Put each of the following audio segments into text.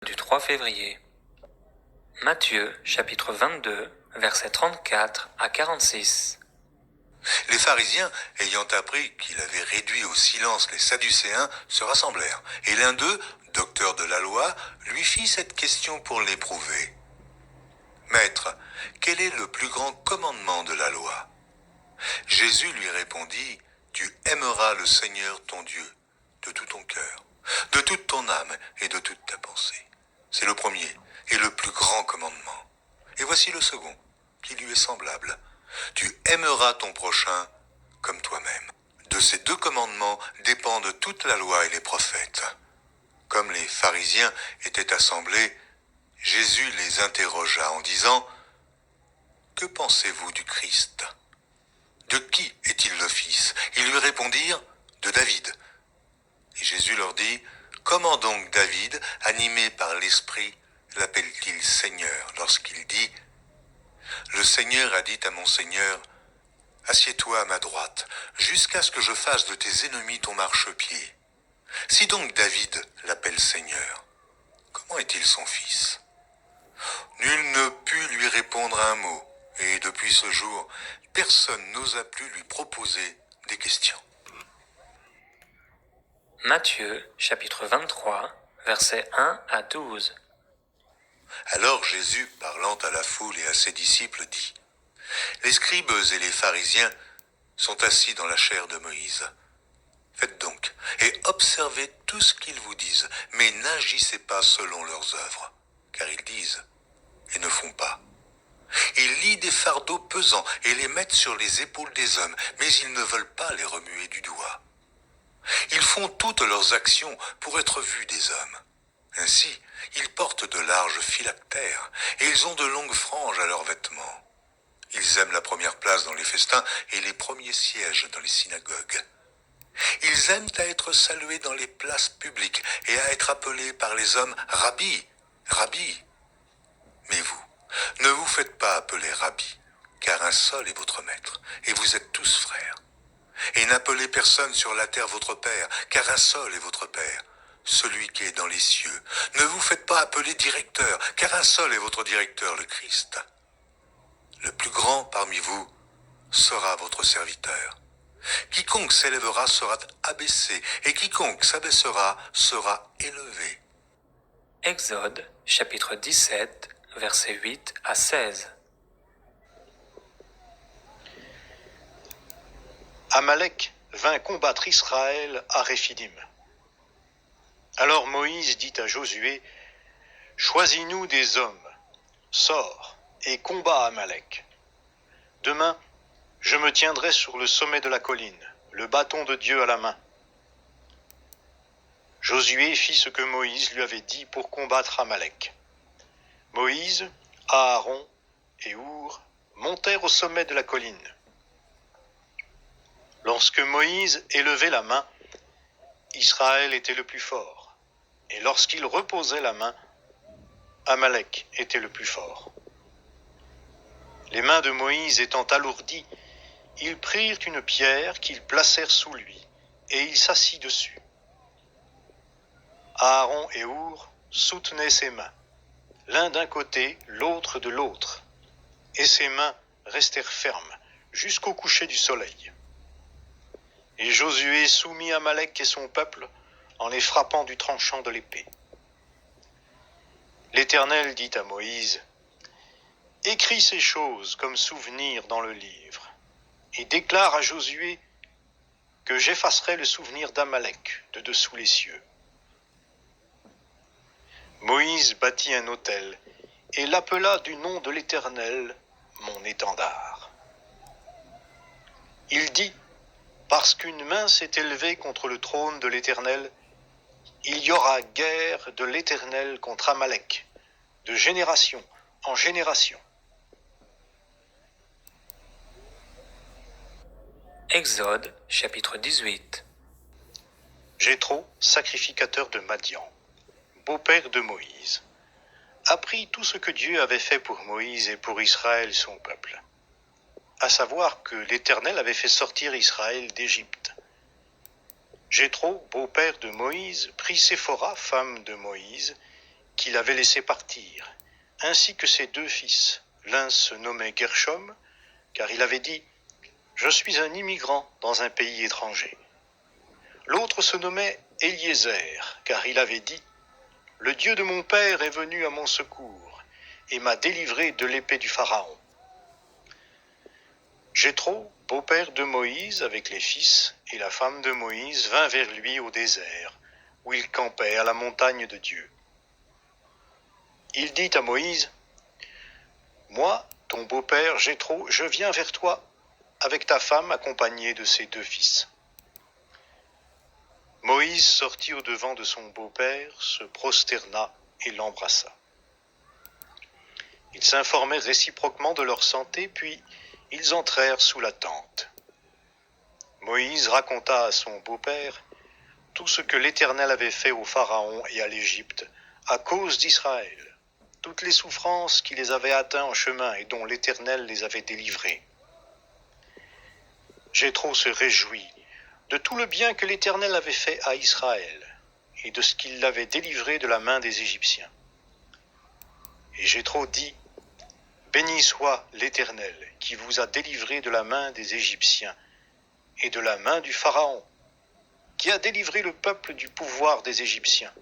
Du 3 février. Matthieu, chapitre 22, versets 34 à 46. Les pharisiens, ayant appris qu'il avait réduit au silence les Sadducéens, se rassemblèrent. Et l'un d'eux, docteur de la loi, lui fit cette question pour l'éprouver. « Maître, quel est le plus grand commandement de la loi ?» Jésus lui répondit, « Tu aimeras le Seigneur ton Dieu de tout ton cœur, de toute ton âme et de toute ta pensée. C'est le premier et le plus grand commandement. Et voici le second, qui lui est semblable. Tu aimeras ton prochain comme toi-même. De ces deux commandements dépendent toute la loi et les prophètes. » Comme les pharisiens étaient assemblés, Jésus les interrogea en disant, « Que pensez-vous du Christ ? De qui est-il le fils ?» Ils lui répondirent, « De David. » Et Jésus leur dit, « Comment donc David, animé par l'Esprit, l'appelle-t-il Seigneur lorsqu'il dit, « Le Seigneur a dit à mon Seigneur, assieds-toi à ma droite, jusqu'à ce que je fasse de tes ennemis ton marchepied. » Si donc David l'appelle Seigneur, comment est-il son fils ? Nul ne put lui répondre un mot, et depuis ce jour, personne n'osa plus lui proposer des questions. Matthieu, chapitre 23, versets 1 à 12. Alors Jésus, parlant à la foule et à ses disciples, dit, « Les scribes et les pharisiens sont assis dans la chaire de Moïse. Faites donc, et observez tout ce qu'ils vous disent, mais n'agissez pas selon leurs œuvres, car ils disent et ne font pas. Ils lient des fardeaux pesants et les mettent sur les épaules des hommes, mais ils ne veulent pas les remuer du doigt. Ils font toutes leurs actions pour être vus des hommes. Ainsi, ils portent de larges phylactères et ils ont de longues franges à leurs vêtements. Ils aiment la première place dans les festins et les premiers sièges dans les synagogues. Ils aiment à être salués dans les places publiques et à être appelés par les hommes « Rabbi, Rabbi ». Mais vous, ne vous faites pas appeler Rabbi, car un seul est votre maître, et vous êtes tous frères. Et n'appelez personne sur la terre votre Père, car un seul est votre Père, celui qui est dans les cieux. Ne vous faites pas appeler directeur, car un seul est votre directeur, le Christ. Le plus grand parmi vous sera votre serviteur. Quiconque s'élèvera sera abaissé, et quiconque s'abaissera sera élevé. Exode, chapitre 17, versets 8 à 16. Amalek vint combattre Israël à Réphidim. Alors Moïse dit à Josué, « Choisis-nous des hommes, sors et combat Amalek. Demain, je me tiendrai sur le sommet de la colline, le bâton de Dieu à la main. » Josué fit ce que Moïse lui avait dit pour combattre Amalek. Moïse, Aaron et Our montèrent au sommet de la colline. Lorsque Moïse élevait la main, Israël était le plus fort. Et lorsqu'il reposait la main, Amalek était le plus fort. Les mains de Moïse étant alourdies, ils prirent une pierre qu'ils placèrent sous lui, et il s'assit dessus. Aaron et Our soutenaient ses mains, l'un d'un côté, l'autre de l'autre, et ses mains restèrent fermes jusqu'au coucher du soleil. Et Josué soumit Amalek et son peuple en les frappant du tranchant de l'épée. L'Éternel dit à Moïse, « Écris ces choses comme souvenir dans le livre, et déclare à Josué que j'effacerai le souvenir d'Amalek de dessous les cieux. » Moïse bâtit un autel et l'appela du nom de l'Éternel, mon étendard. Il dit, parce qu'une main s'est élevée contre le trône de l'Éternel, il y aura guerre de l'Éternel contre Amalek, de génération en génération. Exode, chapitre 18. Jéthro, sacrificateur de Madian, beau-père de Moïse, apprit tout ce que Dieu avait fait pour Moïse et pour Israël son peuple, à savoir que l'Éternel avait fait sortir Israël d'Égypte. Jéthro, beau-père de Moïse, prit Séphora, femme de Moïse, qu'il avait laissé partir, ainsi que ses 2 fils. L'un se nommait Gershom, car il avait dit « Je suis un immigrant dans un pays étranger ». L'autre se nommait Eliezer, car il avait dit « Le Dieu de mon père est venu à mon secours et m'a délivré de l'épée du Pharaon ». Jéthro, beau-père de Moïse avec les fils, et la femme de Moïse vint vers lui au désert, où il campait à la montagne de Dieu. Il dit à Moïse, « Moi, ton beau-père Jéthro, je viens vers toi avec ta femme accompagnée de ses 2 fils. » Moïse sortit au-devant de son beau-père, se prosterna et l'embrassa. Ils s'informèrent réciproquement de leur santé, puis ils entrèrent sous la tente. Moïse raconta à son beau-père tout ce que l'Éternel avait fait au Pharaon et à l'Égypte à cause d'Israël, toutes les souffrances qui les avaient atteints en chemin et dont l'Éternel les avait délivrés. Jéthro se réjouit de tout le bien que l'Éternel avait fait à Israël et de ce qu'il l'avait délivré de la main des Égyptiens. Et Jéthro dit, « Béni soit l'Éternel qui vous a délivré de la main des Égyptiens et de la main du Pharaon, qui a délivré le peuple du pouvoir des Égyptiens.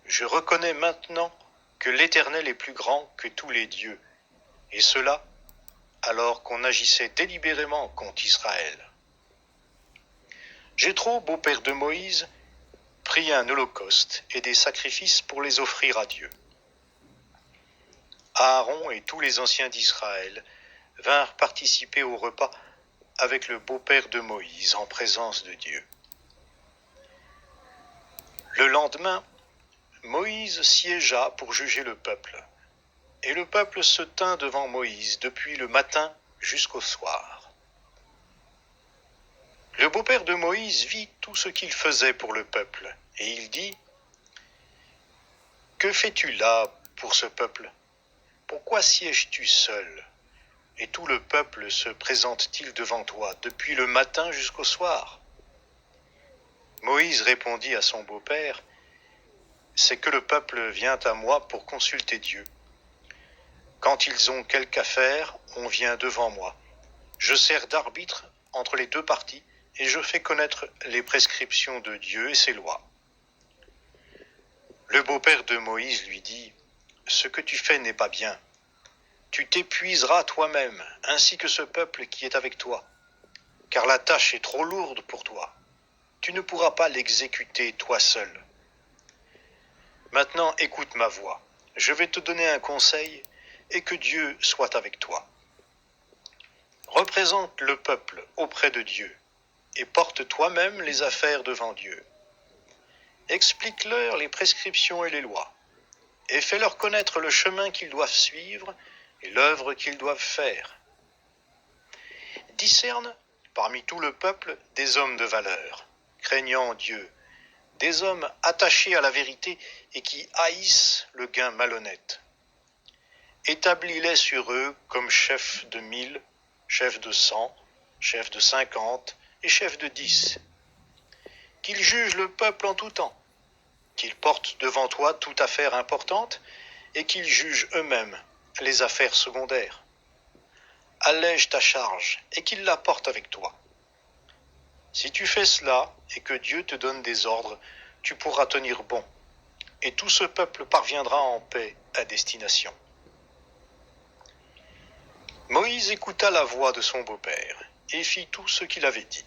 Je reconnais maintenant que l'Éternel est plus grand que tous les dieux, et cela alors qu'on agissait délibérément contre Israël. » Jéthro, beau-père de Moïse, prit un holocauste et des sacrifices pour les offrir à Dieu. Aaron et tous les anciens d'Israël vinrent participer au repas avec le beau-père de Moïse en présence de Dieu. Le lendemain, Moïse siégea pour juger le peuple, et le peuple se tint devant Moïse depuis le matin jusqu'au soir. Le beau-père de Moïse vit tout ce qu'il faisait pour le peuple, et il dit, « Que fais-tu là pour ce peuple? Pourquoi sièges-tu seul? Et tout le peuple se présente-t-il devant toi depuis le matin jusqu'au soir? » Moïse répondit à son beau-père, « C'est que le peuple vient à moi pour consulter Dieu. Quand ils ont quelque affaire, on vient devant moi. Je sers d'arbitre entre les 2 parties, et je fais connaître les prescriptions de Dieu et ses lois. » Le beau-père de Moïse lui dit, « Ce que tu fais n'est pas bien. Tu t'épuiseras toi-même, ainsi que ce peuple qui est avec toi, car la tâche est trop lourde pour toi. Tu ne pourras pas l'exécuter toi seul. Maintenant écoute ma voix. Je vais te donner un conseil, et que Dieu soit avec toi. Représente le peuple auprès de Dieu, et porte toi-même les affaires devant Dieu. Explique-leur les prescriptions et les lois, et fais-leur connaître le chemin qu'ils doivent suivre et l'œuvre qu'ils doivent faire. Discerne parmi tout le peuple des hommes de valeur, craignant Dieu, des hommes attachés à la vérité et qui haïssent le gain malhonnête. Établis-les sur eux comme chefs de 1000, chefs de 100, chefs de 50 et chefs de 10. Qu'ils jugent le peuple en tout temps, qu'ils portent devant toi toute affaire importante et qu'ils jugent eux-mêmes les affaires secondaires. Allège ta charge et qu'ils la portent avec toi. Si tu fais cela et que Dieu te donne des ordres, tu pourras tenir bon, et tout ce peuple parviendra en paix à destination. Moïse écouta la voix de son beau-père et fit tout ce qu'il avait dit.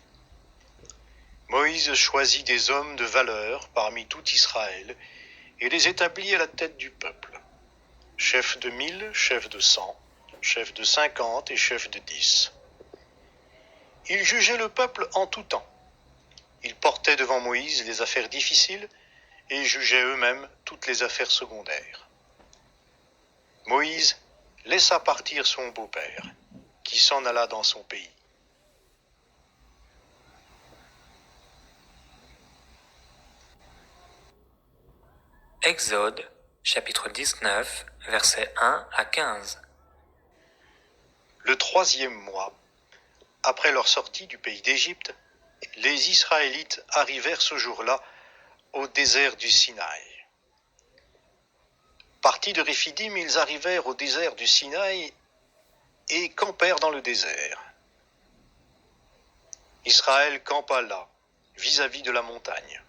Moïse choisit des hommes de valeur parmi tout Israël et les établit à la tête du peuple. Chef de 1000, chef de 100, chef de 50 et chef de 10. Ils jugeaient le peuple en tout temps. Ils portaient devant Moïse les affaires difficiles et jugeaient eux-mêmes toutes les affaires secondaires. Moïse laissa partir son beau-père, qui s'en alla dans son pays. Exode, chapitre 19, versets 1 à 15. Le 3e mois, après leur sortie du pays d'Égypte, les Israélites arrivèrent ce jour-là au désert du Sinaï. Partis de Réphidim, ils arrivèrent au désert du Sinaï et campèrent dans le désert. Israël campa là, vis-à-vis de la montagne.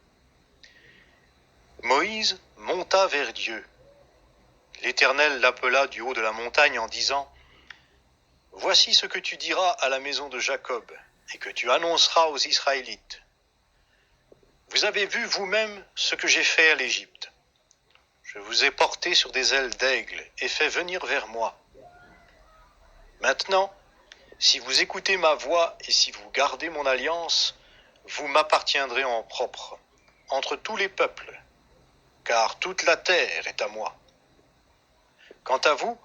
Moïse monta vers Dieu. L'Éternel l'appela du haut de la montagne en disant : « Voici ce que tu diras à la maison de Jacob et que tu annonceras aux Israélites. Vous avez vu vous-même ce que j'ai fait à l'Égypte. Je vous ai porté sur des ailes d'aigle et fait venir vers moi. Maintenant, si vous écoutez ma voix et si vous gardez mon alliance, vous m'appartiendrez en propre, entre tous les peuples, car toute la terre est à moi. Quant à vous,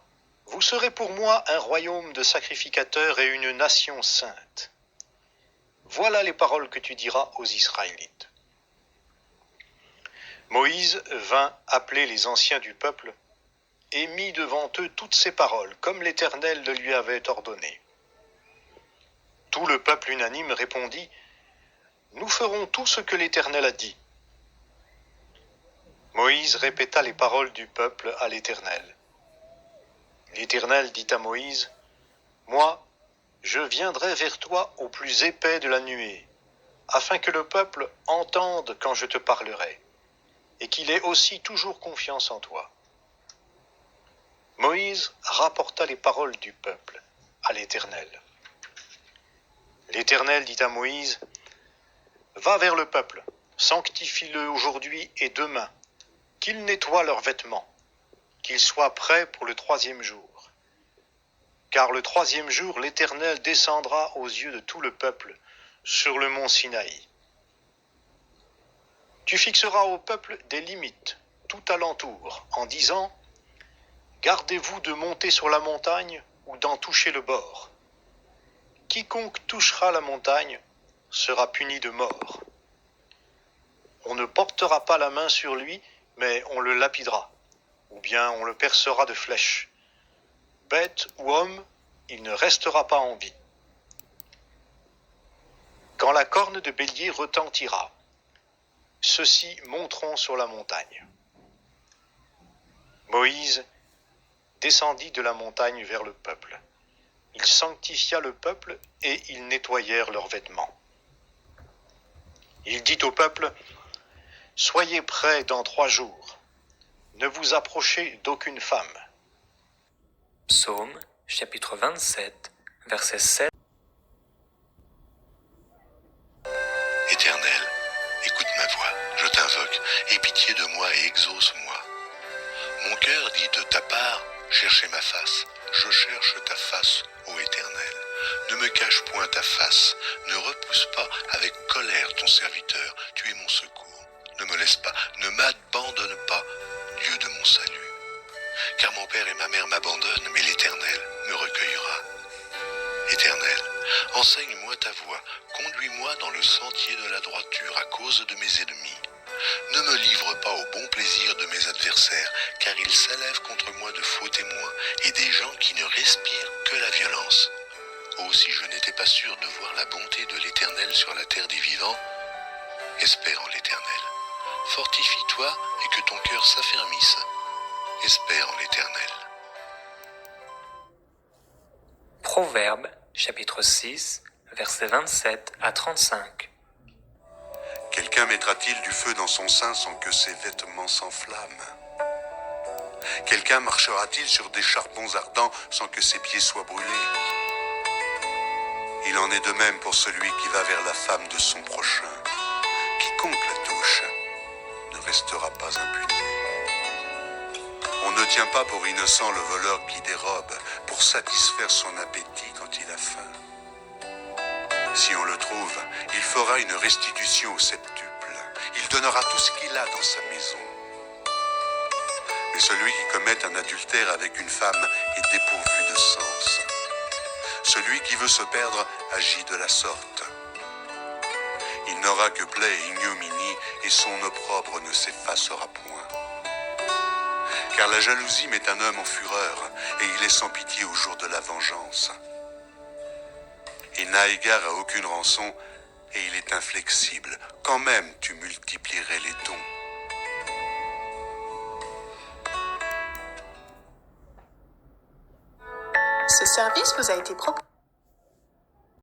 vous serez pour moi un royaume de sacrificateurs et une nation sainte. Voilà les paroles que tu diras aux Israélites. » Moïse vint appeler les anciens du peuple et mit devant eux toutes ces paroles, comme l'Éternel le lui avait ordonné. Tout le peuple unanime répondit : « Nous ferons tout ce que l'Éternel a dit. » Moïse répéta les paroles du peuple à l'Éternel. L'Éternel dit à Moïse : « Moi, je viendrai vers toi au plus épais de la nuée, afin que le peuple entende quand je te parlerai, et qu'il ait aussi toujours confiance en toi. » Moïse rapporta les paroles du peuple à l'Éternel. L'Éternel dit à Moïse : « Va vers le peuple, sanctifie-le aujourd'hui et demain, qu'ils nettoient leurs vêtements, qu'ils soient prêts pour le 3e jour. Car le 3e jour, l'Éternel descendra aux yeux de tout le peuple sur le mont Sinaï. Tu fixeras au peuple des limites tout alentour, en disant : Gardez-vous de monter sur la montagne ou d'en toucher le bord. Quiconque touchera la montagne sera puni de mort. On ne portera pas la main sur lui, mais on le lapidera, ou bien on le percera de flèches. Bête ou homme, il ne restera pas en vie. Quand la corne de bélier retentira, ceux-ci monteront sur la montagne. » Moïse descendit de la montagne vers le peuple. Il sanctifia le peuple et ils nettoyèrent leurs vêtements. Il dit au peuple : « Soyez prêts dans 3 jours. Ne vous approchez d'aucune femme. » Psaume, chapitre 27, verset 7. Éternel, écoute ma voix, je t'invoque, aie pitié de moi et exauce-moi. Mon cœur dit de ta part, cherchez ma face, je cherche ta face, ô Éternel. Ne me cache point ta face, ne repousse pas avec colère ton serviteur, tu es mon secours. Ne me laisse pas, ne m'abandonne pas, Dieu de mon salut. Car mon père et ma mère m'abandonnent, mais l'Éternel me recueillera. Éternel, enseigne-moi ta voie, conduis-moi dans le sentier de la droiture à cause de mes ennemis. Ne me livre pas au bon plaisir de mes adversaires, car ils s'élèvent contre moi de faux témoins et des gens qui ne respirent que la violence. Oh, si je n'étais pas sûr de voir la bonté de l'Éternel sur la terre des vivants, espère en l'Éternel. Fortifie-toi et que ton cœur s'affermisse. Espère en l'Éternel. Proverbe, chapitre 6, versets 27 à 35. Quelqu'un mettra-t-il du feu dans son sein sans que ses vêtements s'enflamment ? Quelqu'un marchera-t-il sur des charbons ardents sans que ses pieds soient brûlés ? Il en est de même pour celui qui va vers la femme de son prochain. Quiconque la touche ne restera pas impuni. On ne tient pas pour innocent le voleur qui dérobe pour satisfaire son appétit quand il a faim. Si on le trouve, il fera une restitution au septuple. Il donnera tout ce qu'il a dans sa maison. Mais celui qui commet un adultère avec une femme est dépourvu de sens. Celui qui veut se perdre agit de la sorte. Il n'aura que plaie et ignominie, et son opprobre ne s'effacera point. Car la jalousie met un homme en fureur, et il est sans pitié au jour de la vengeance. Il n'a égard à aucune rançon, et il est inflexible. Quand même tu multiplierais les dons. Ce service vous a été proposé.